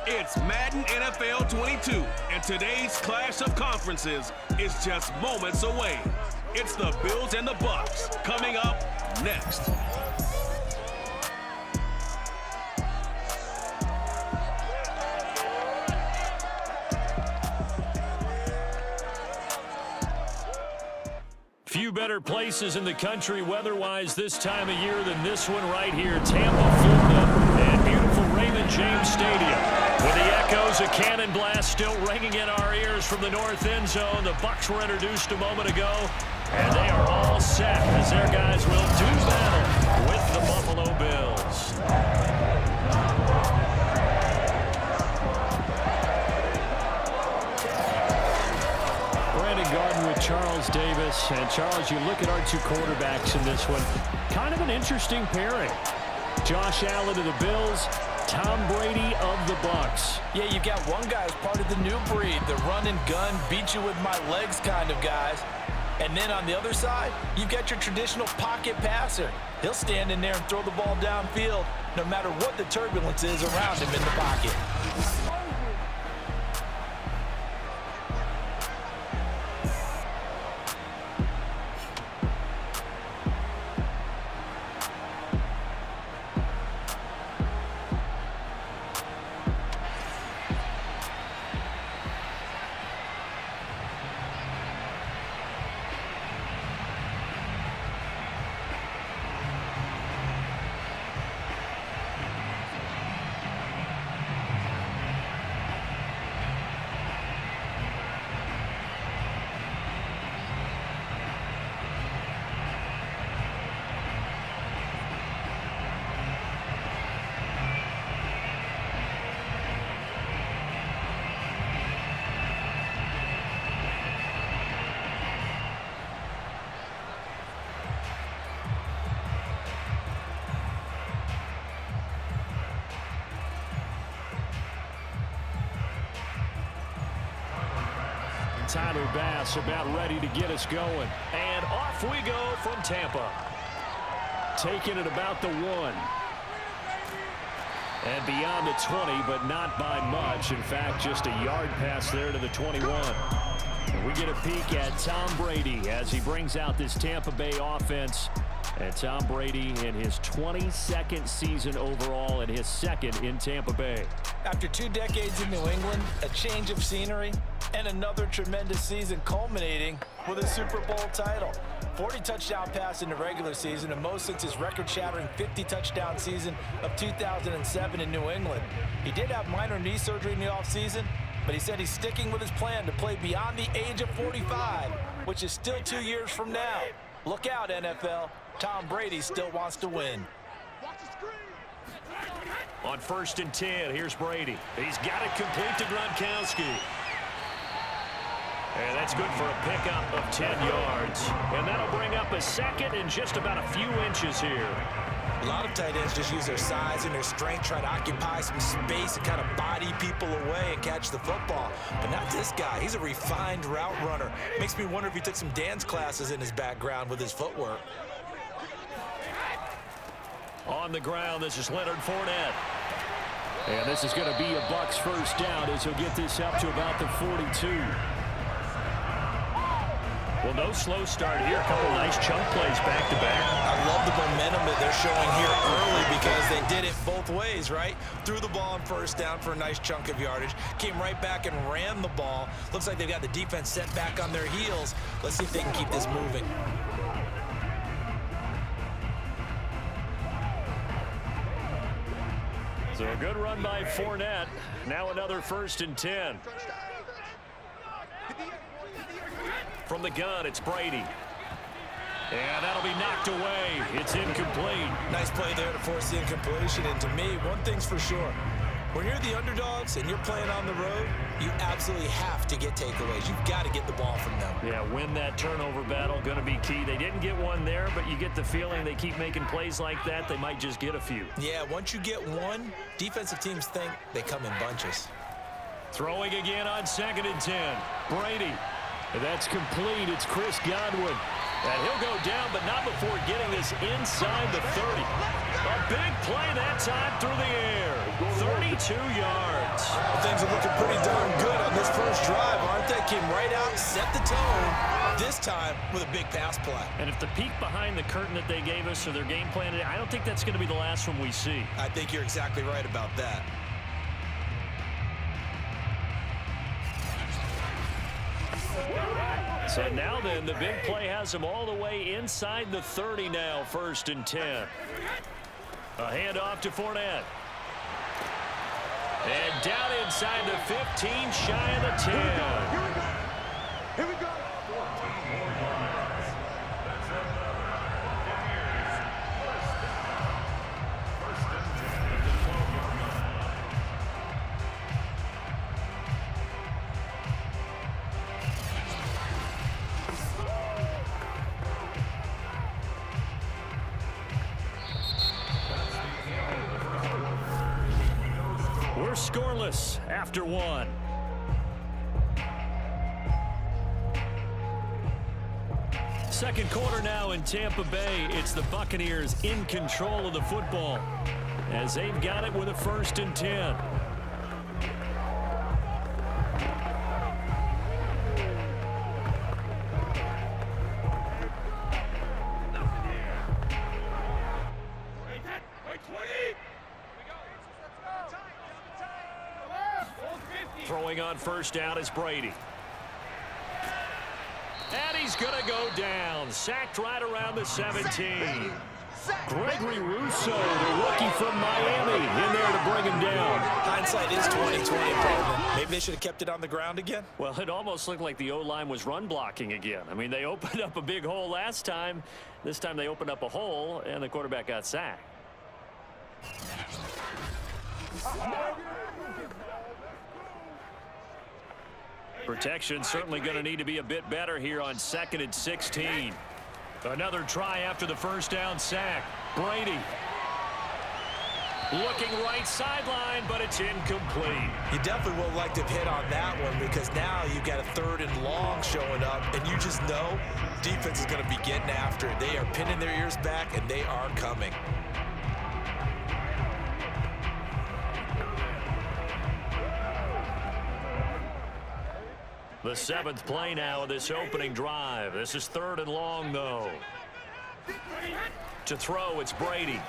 It's Madden NFL 22, and today's clash of conferences is just moments away. It's the Bills and the Bucs coming up next. Few better places in the country weather-wise this time of year than this one right here, Tampa, Florida, and beautiful Raymond James Stadium. With the echoes of cannon blast still ringing in our ears from the north end zone, the Bucs were introduced a moment ago, and they are all set as their guys will do battle with the Buffalo Bills. Charles Davis. And Charles, you look at our two quarterbacks in this one, kind of an interesting pairing. Josh Allen of the Bills, Tom Brady of the Bucs. Yeah, you've got one guy who's part of the new breed, the run and gun, beat you with my legs kind of guys. And then on the other side, you've got your traditional pocket passer. He'll stand in there and throw the ball downfield no matter what the turbulence is around him in the pocket. Tyler Bass about ready to get us going. And off we go from Tampa. Taking it about the 1. And beyond the 20, but not by much. In fact, just a yard pass there to the 21. And we get a peek at Tom Brady as he brings out this Tampa Bay offense. And Tom Brady in his 22nd season overall and his second in Tampa Bay. After 2 decades in New England, a change of scenery, and another tremendous season culminating with a Super Bowl title. 40 touchdown pass in the regular season, and most since his record-shattering 50 touchdown season of 2007 in New England. He did have minor knee surgery in the offseason, but he said he's sticking with his plan to play beyond the age of 45, which is still 2 years from now. Look out, NFL. Tom Brady still wants to win. On 1st and 10, here's Brady. He's got it complete to Gronkowski. And that's good for a pickup of 10 yards. And that'll bring up a second and just about a few inches here. A lot of tight ends just use their size and their strength, try to occupy some space and kind of body people away and catch the football. But not this guy. He's a refined route runner. Makes me wonder if he took some dance classes in his background with his footwork. On the ground, this is Leonard Fournette. And this is going to be a Bucs first down as he'll get this up to about the 42. Well, no slow start here. A couple nice chunk plays back-to-back. I love the momentum that they're showing here early because they did it both ways, right? Threw the ball on first down for a nice chunk of yardage. Came right back and ran the ball. Looks like they've got the defense set back on their heels. Let's see if they can keep this moving. So a good run by Fournette. Now another 1st and 10. From the gun, it's Brady. And that'll be knocked away. It's incomplete. Nice play there to force the incompletion. And to me, one thing's for sure. When you're the underdogs and you're playing on the road, you absolutely have to get takeaways. You've got to get the ball from them. Yeah, win that turnover battle, going to be key. They didn't get one there, but you get the feeling they keep making plays like that, they might just get a few. Yeah, once you get one, defensive teams think they come in bunches. Throwing again on 2nd and 10. Brady. And that's complete. It's Chris Godwin. And he'll go down, but not before getting this inside the 30. A big play that time through the air. 32 yards. offense. Well, things are looking pretty darn good on this first drive, aren't they? Came right out, set the tone, this time with a big pass play. And if the peek behind the curtain that they gave us or their game plan, I don't think that's going to be the last one we see. I think you're exactly right about that. So now then, the big play has them all the way inside the 30 now, 1st and 10. A handoff to Fournette. And down inside the 15, shy of the 10. Here we go. We're scoreless after 1. Second quarter now in Tampa Bay. It's the Buccaneers in control of the football as they've got it with a 1st and 10. Throwing on 1st down is Brady. And he's going to go down. Sacked right around the 17. Gregory Rousseau, the rookie from Miami, in there to bring him down. Hindsight is 20/20. Maybe they should have kept it on the ground again. Well, it almost looked like the O-line was run blocking again. I mean, they opened up a big hole last time. This time they opened up a hole, and the quarterback got sacked. Protection certainly going to need to be a bit better here on 2nd and 16. Another try after the 1st down sack. Brady looking right sideline, but it's incomplete. You definitely would like to have hit on that one because now you've got a 3rd and long showing up, and you just know defense is going to be getting after it. They are pinning their ears back, and they are coming. The 7th play now of this opening drive. This is 3rd and long, though. To throw, it's Brady.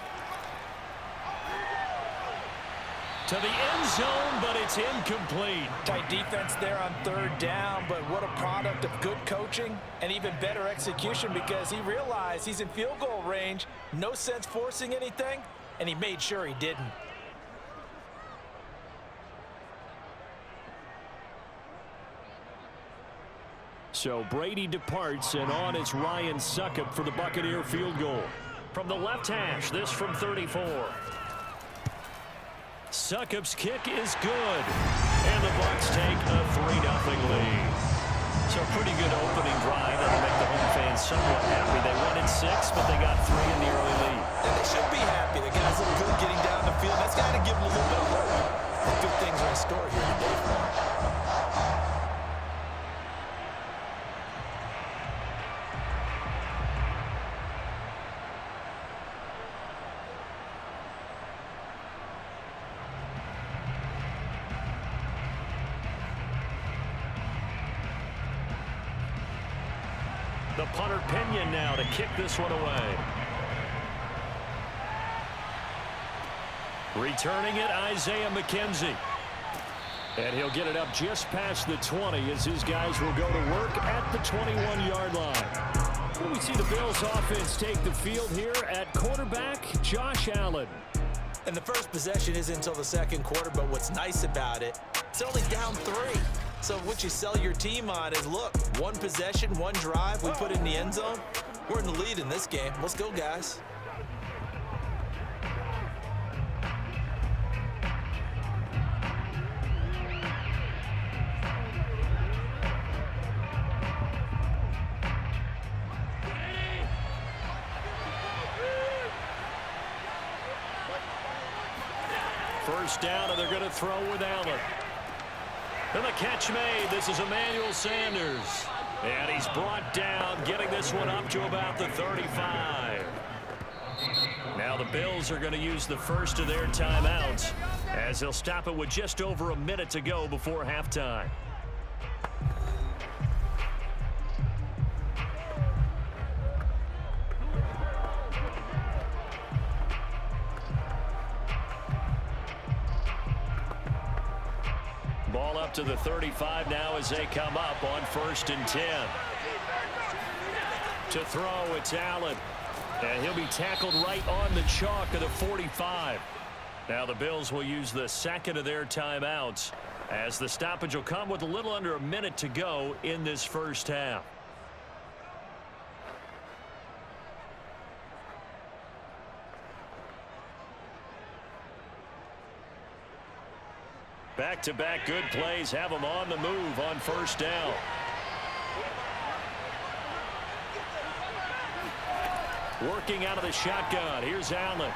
To the end zone, but it's incomplete. Tight defense there on 3rd down, but what a product of good coaching and even better execution because he realized he's in field goal range. No sense forcing anything, and he made sure he didn't. So Brady departs, and on is Ryan Succop for the Buccaneer field goal. From the left hash, this from 34. Succop's kick is good, and the Bucs take a 3-0 lead. So a pretty good opening drive that'll make the home fans somewhat happy. They won in 6, but they got 3 in the early lead. And they should be happy. The guys look good getting down the field. That's got to give them a little bit of hope. The good things are in store here today for them. The punter Pinion now to kick this one away. Returning it, Isaiah McKenzie. And he'll get it up just past the 20 as his guys will go to work at the 21-yard line. Well, we see the Bills offense take the field here at quarterback, Josh Allen. And the first possession isn't until the 2nd quarter, but what's nice about it, it's only down 3. So what you sell your team on is, look, 1 possession, 1 drive, we put in the end zone. We're in the lead in this game. Let's go, guys. First down, and they're going to throw with Allen. And the catch made. This is Emmanuel Sanders. And he's brought down, getting this one up to about the 35. Now the Bills are going to use the first of their timeouts as they'll stop it with just over a minute to go before halftime. Ball up to the 35 now as they come up on 1st and 10. To throw, it's Allen. And he'll be tackled right on the chalk of the 45. Now the Bills will use the second of their timeouts as the stoppage will come with a little under a minute to go in this first half. Back-to-back good plays have them on the move on 1st down. Working out of the shotgun. Here's Allen.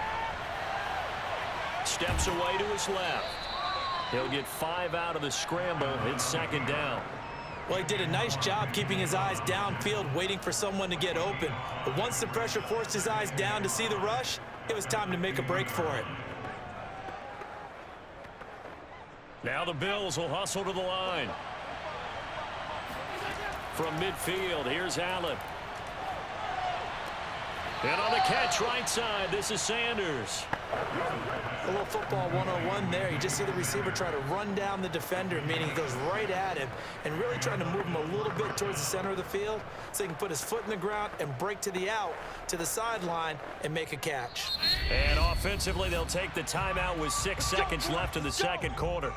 Steps away to his left. He'll get 5 out of the scramble. It's 2nd down. Well, he did a nice job keeping his eyes downfield, waiting for someone to get open. But once the pressure forced his eyes down to see the rush, it was time to make a break for it. Now the Bills will hustle to the line. From midfield, here's Allen. And on the catch right side, this is Sanders. A little football 101 there. You just see the receiver try to run down the defender, meaning he goes right at him and really trying to move him a little bit towards the center of the field so he can put his foot in the ground and break to the out, to the sideline, and make a catch. And offensively, they'll take the timeout with 6 seconds left in the second quarter.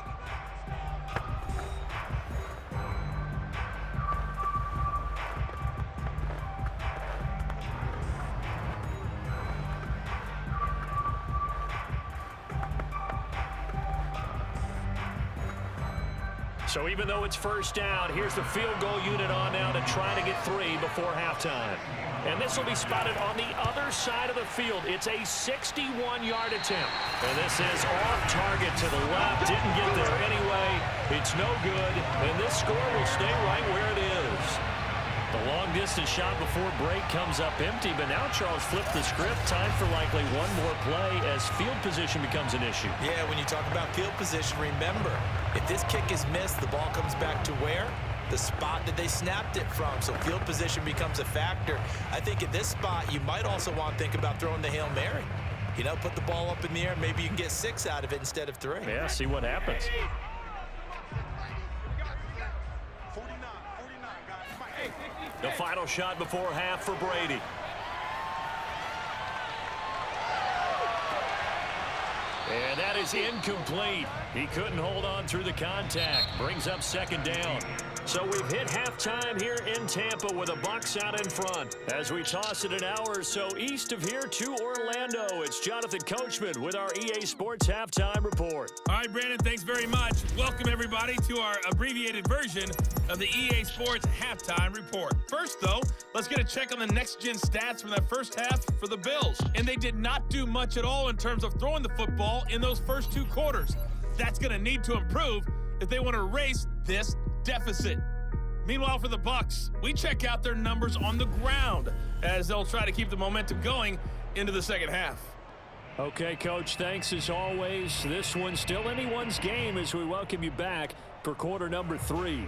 So even though it's 1st down, here's the field goal unit on now to try to get 3 before halftime. And this will be spotted on the other side of the field. It's a 61-yard attempt. And this is off target to the left. Didn't get there anyway. It's no good. And this score will stay right where it is. The long-distance shot before break comes up empty, but now Charles flipped the script. Time for likely one more play as field position becomes an issue. Yeah, when you talk about field position, remember, if this kick is missed, the ball comes back to where? The spot that they snapped it from. So field position becomes a factor. I think at this spot, you might also want to think about throwing the Hail Mary. You know, put the ball up in the air. Maybe you can get 6 out of it instead of 3. Yeah, see what happens. The final shot before half for Brady. And that is incomplete. He couldn't hold on through the contact. Brings up 2nd down. So we've hit halftime here in Tampa with the Bucs out in front. As we toss it an hour or so east of here to Orlando, it's Jonathan Coachman with our EA Sports Halftime Report. All right, Brandon, thanks very much. Welcome, everybody, to our abbreviated version of the EA Sports Halftime Report. First, though, let's get a check on the next-gen stats from that first half for the Bills. And they did not do much at all in terms of throwing the football in those first 2 quarters. That's going to need to improve if they want to erase this deficit. Meanwhile, for the Bucs, we check out their numbers on the ground as they'll try to keep the momentum going into the second half. Okay, Coach, thanks as always. This one's still anyone's game as we welcome you back for quarter number 3.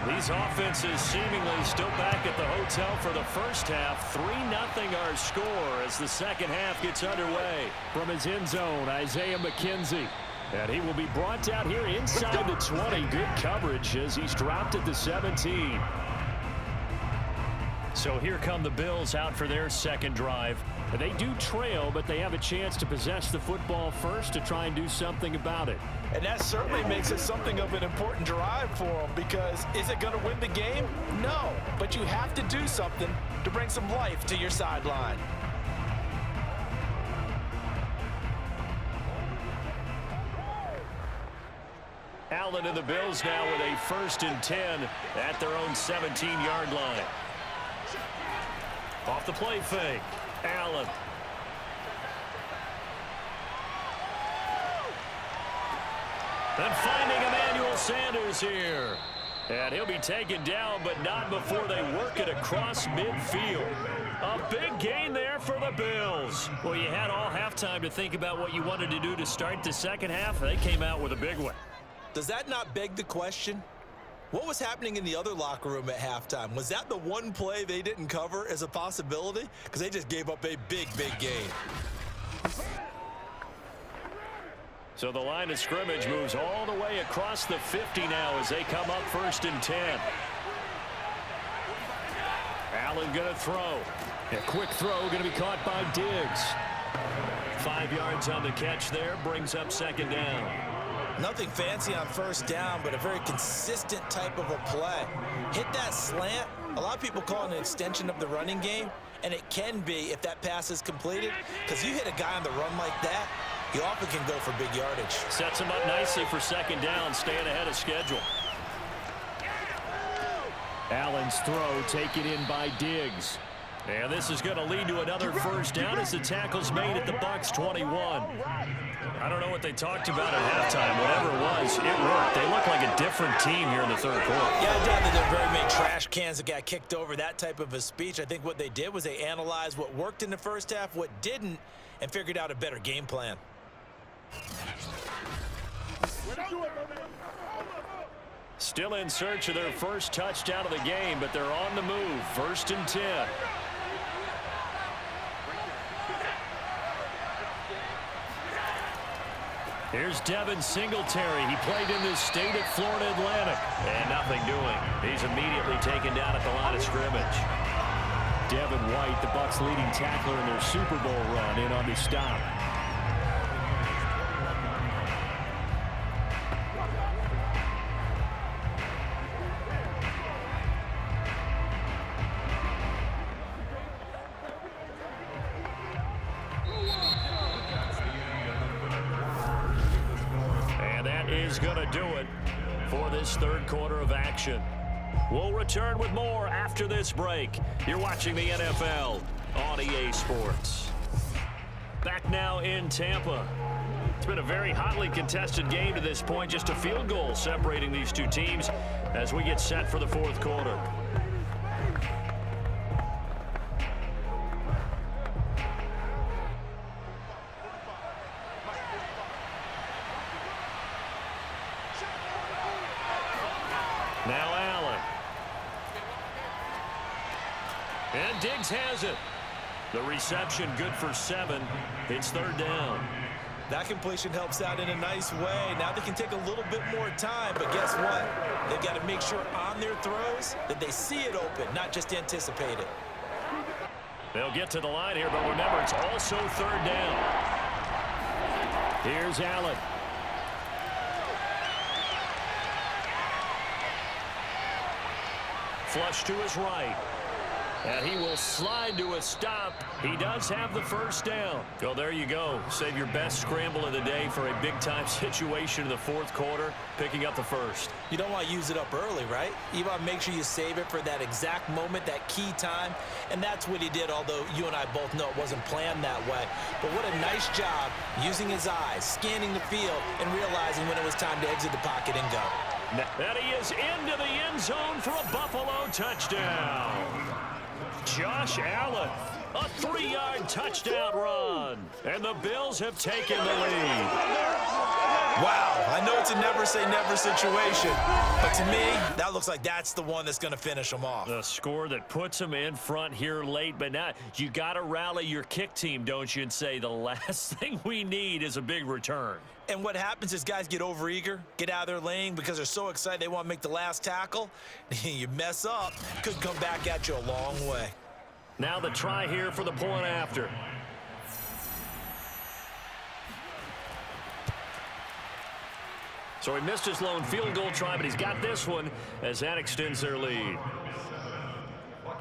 These offenses seemingly still back at the hotel for the first half. 3-0 our score as the second half gets underway. From his end zone, Isaiah McKenzie. And he will be brought down here inside the 20. Good coverage as he's dropped at the 17. So here come the Bills out for their second drive. They do trail, but they have a chance to possess the football first to try and do something about it. And that certainly makes it something of an important drive for them, because is it going to win the game? No, but you have to do something to bring some life to your sideline. Allen and the Bills now with a 1st and 10 at their own 17-yard line. Off the play fake, Allen. And finding Emmanuel Sanders here. And he'll be taken down, but not before they work it across midfield. A big gain there for the Bills. Well, you had all halftime to think about what you wanted to do to start the second half. They came out with a big one. Does that not beg the question? What was happening in the other locker room at halftime? Was that the one play they didn't cover as a possibility? Because they just gave up a big gain. So the line of scrimmage moves all the way across the 50 now as they come up 1st and 10. Allen going to throw. A quick throw going to be caught by Diggs. 5 yards on the catch there, brings up 2nd down. Nothing fancy on 1st down, but a very consistent type of a play. Hit that slant. A lot of people call it an extension of the running game, and it can be if that pass is completed, because you hit a guy on the run like that, you often can go for big yardage. Sets him up nicely for 2nd down, staying ahead of schedule. Allen's throw taken in by Diggs. And this is going to lead to another 1st down as the tackle's made at the Bucs 21. I don't know what they talked about at halftime. Whatever it was, it worked. They look like a different team here in the 3rd quarter. Yeah, I doubt that there are very many trash cans that got kicked over, that type of a speech. I think what they did was they analyzed what worked in the 1st half, what didn't, and figured out a better game plan. Still in search of their 1st touchdown of the game, but they're on the move. 1st and 10. Here's Devin Singletary. He played in this state at Florida Atlantic. And nothing doing. He's immediately taken down at the line of scrimmage. Devin White, the Bucs' leading tackler in their Super Bowl run, in on the stop. Is going to do it for this 3rd quarter of action. We'll return with more after this break. You're watching the NFL on EA Sports. Back now in Tampa. It's been a very hotly contested game to this point. Just a field goal separating these two teams as we get set for the 4th quarter. Now Allen. And Diggs has it. The reception good for 7. It's 3rd down. That completion helps out in a nice way. Now they can take a little bit more time, but guess what? They've got to make sure on their throws that they see it open, not just anticipate it. They'll get to the line here, but remember, it's also 3rd down. Here's Allen. Flush to his right. And he will slide to a stop. He does have the 1st down. Well, there you go. Save your best scramble of the day for a big-time situation in the 4th quarter, picking up the 1st. You don't want to use it up early, right? You want to make sure you save it for that exact moment, that key time. And that's what he did, although you and I both know it wasn't planned that way. But what a nice job using his eyes, scanning the field, and realizing when it was time to exit the pocket and go. And he is into the end zone for a Buffalo touchdown. Josh Allen, a 3-yard touchdown run. And the Bills have taken the lead. Wow, I know it's a never-say-never situation, but to me, that looks like that's the one that's going to finish them off. The score that puts them in front here late, but now you got to rally your kick team, don't you, and say the last thing we need is a big return. And what happens is guys get overeager, get out of their lane because they're so excited they want to make the last tackle. You mess up, could come back at you a long way. Now the try here for the point after. So he missed his lone field goal try, but he's got this one as that extends their lead.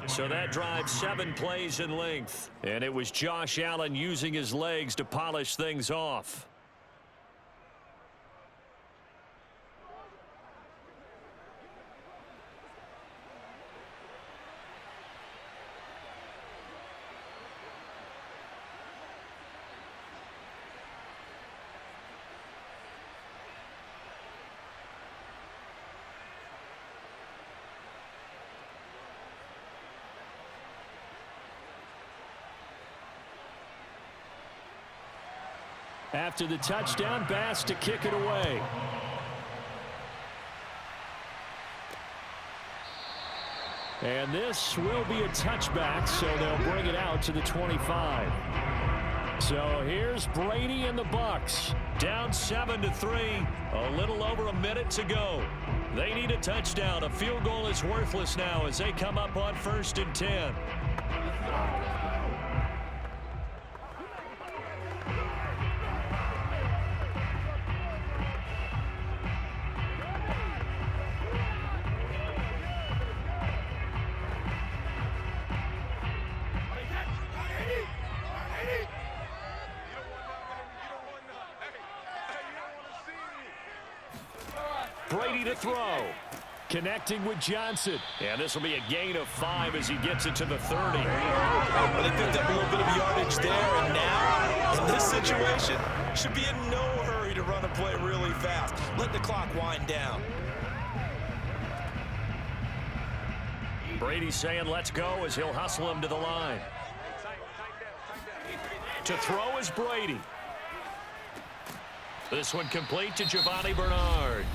So that drives 7 plays in length. And it was Josh Allen using his legs to polish things off. After the touchdown, Bass to kick it away. And this will be a touchback, so they'll bring it out to the 25. So here's Brady and the Bucs. Down 7-3. A little over a minute to go. They need a touchdown. A field goal is worthless now as they come up on 1st and 10. Brady to throw. Connecting with Johnson. And this will be a gain of 5 as he gets it to the 30. Well, they picked up a little bit of yardage there, and now, in this situation, should be in no hurry to run a play really fast. Let the clock wind down. Brady saying let's go as he'll hustle him to the line. To throw is Brady. This one complete to Giovanni Bernard.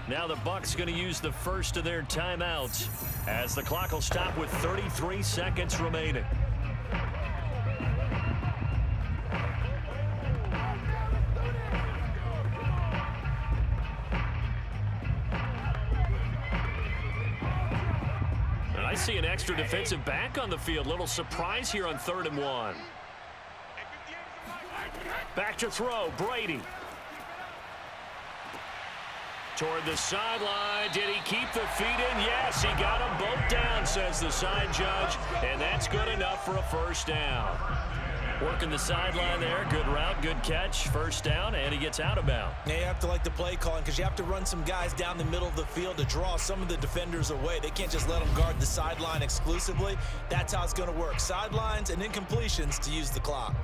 Now the Bucs going to use the first of their timeouts as the clock will stop with 33 seconds remaining. And I see an extra defensive back on the field. Little surprise here on 3rd and 1. Back to throw, Brady. Toward the sideline. Did he keep the feet in? Yes, he got them both down, says the side judge. And that's good enough for a 1st down. Working the sideline there. Good route, good catch. 1st down, and he gets out of bounds. Yeah, you have to like the play calling because you have to run some guys down the middle of the field to draw some of the defenders away. They can't just let them guard the sideline exclusively. That's how it's going to work. Sidelines and incompletions to use the clock.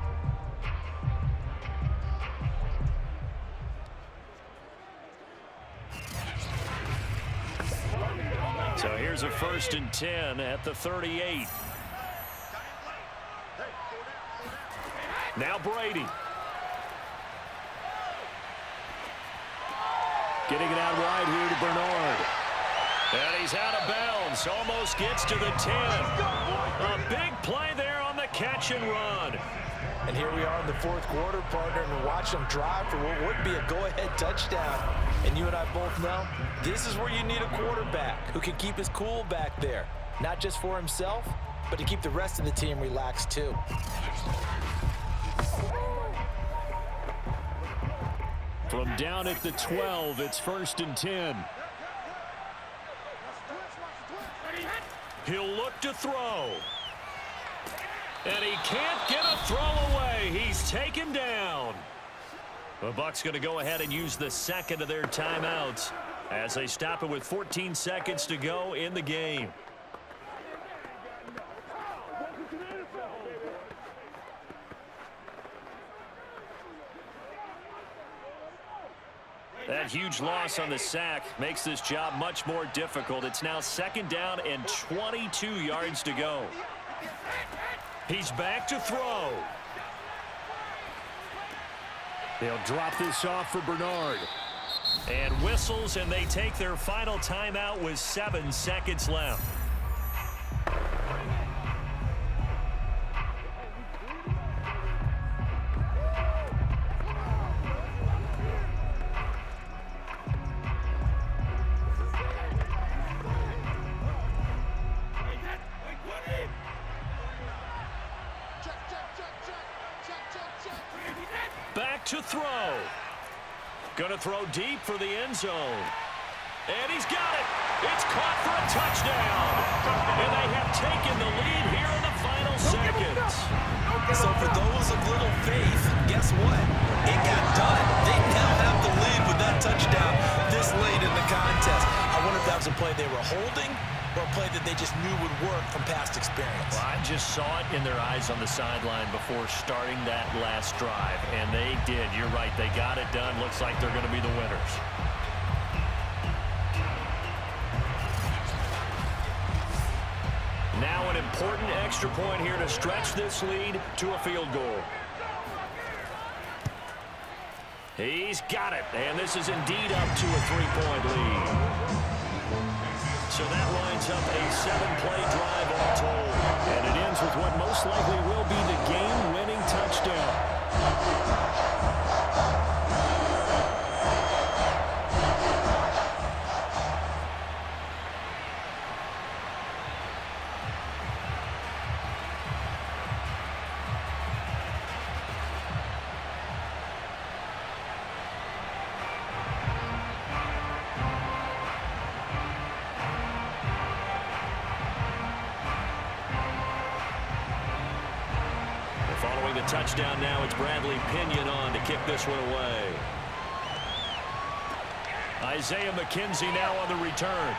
So here's a 1st and 10 at the 38. Now Brady. Getting it out wide here to Bernard. And he's out of bounds. Almost gets to the 10. A big play there on the catch and run. And here we are in the 4th quarter, partner, and watch them drive for what would be a go-ahead touchdown. And you and I both know this is where you need a quarterback who can keep his cool back there. Not just for himself, but to keep the rest of the team relaxed too. From down at the 12, it's 1st and 10. He'll look to throw. And he can't get a throw away. He's taken down. The Bucs going to go ahead and use the 2nd of their timeouts as they stop it with 14 seconds to go in the game. That huge loss on the sack makes this job much more difficult. It's now 2nd down and 22 yards to go. He's back to throw. They'll drop this off for Bernard. And whistles, and they take their final timeout with 7 seconds left. Back to throw. Gonna throw deep for the end zone. And he's got it. It's caught for a touchdown. And they have taken the lead here in the final seconds. So for those of little faith, guess what? It got done. They now have the lead with that touchdown this late in the contest. I wonder if that was a play they were holding or a play that they just knew would work from past experience. Well, I just saw it in their eyes on the sideline before starting that last drive, and they did. You're right. They got it done. Looks like they're going to be the winners. Now an important extra point here to stretch this lead to a field goal. He's got it, and this is indeed up to a 3-point lead. So that lines up a 7-play drive all told, and it ends with what most likely will be the game-winning touchdown. Following the touchdown now, it's Bradley Pinion on to kick this one away. Isaiah McKenzie now on the return.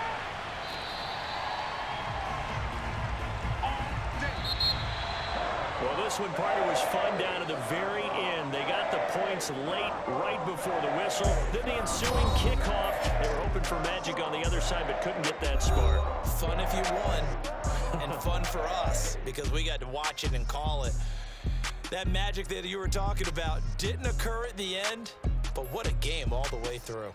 Well, this one, partner, was fun down to the very end. They got the points late, right before the whistle. Then the ensuing kickoff. They were hoping for magic on the other side, but couldn't get that spark. Fun if you won, and fun for us, because we got to watch it and call it. That magic that you were talking about didn't occur at the end, but what a game all the way through.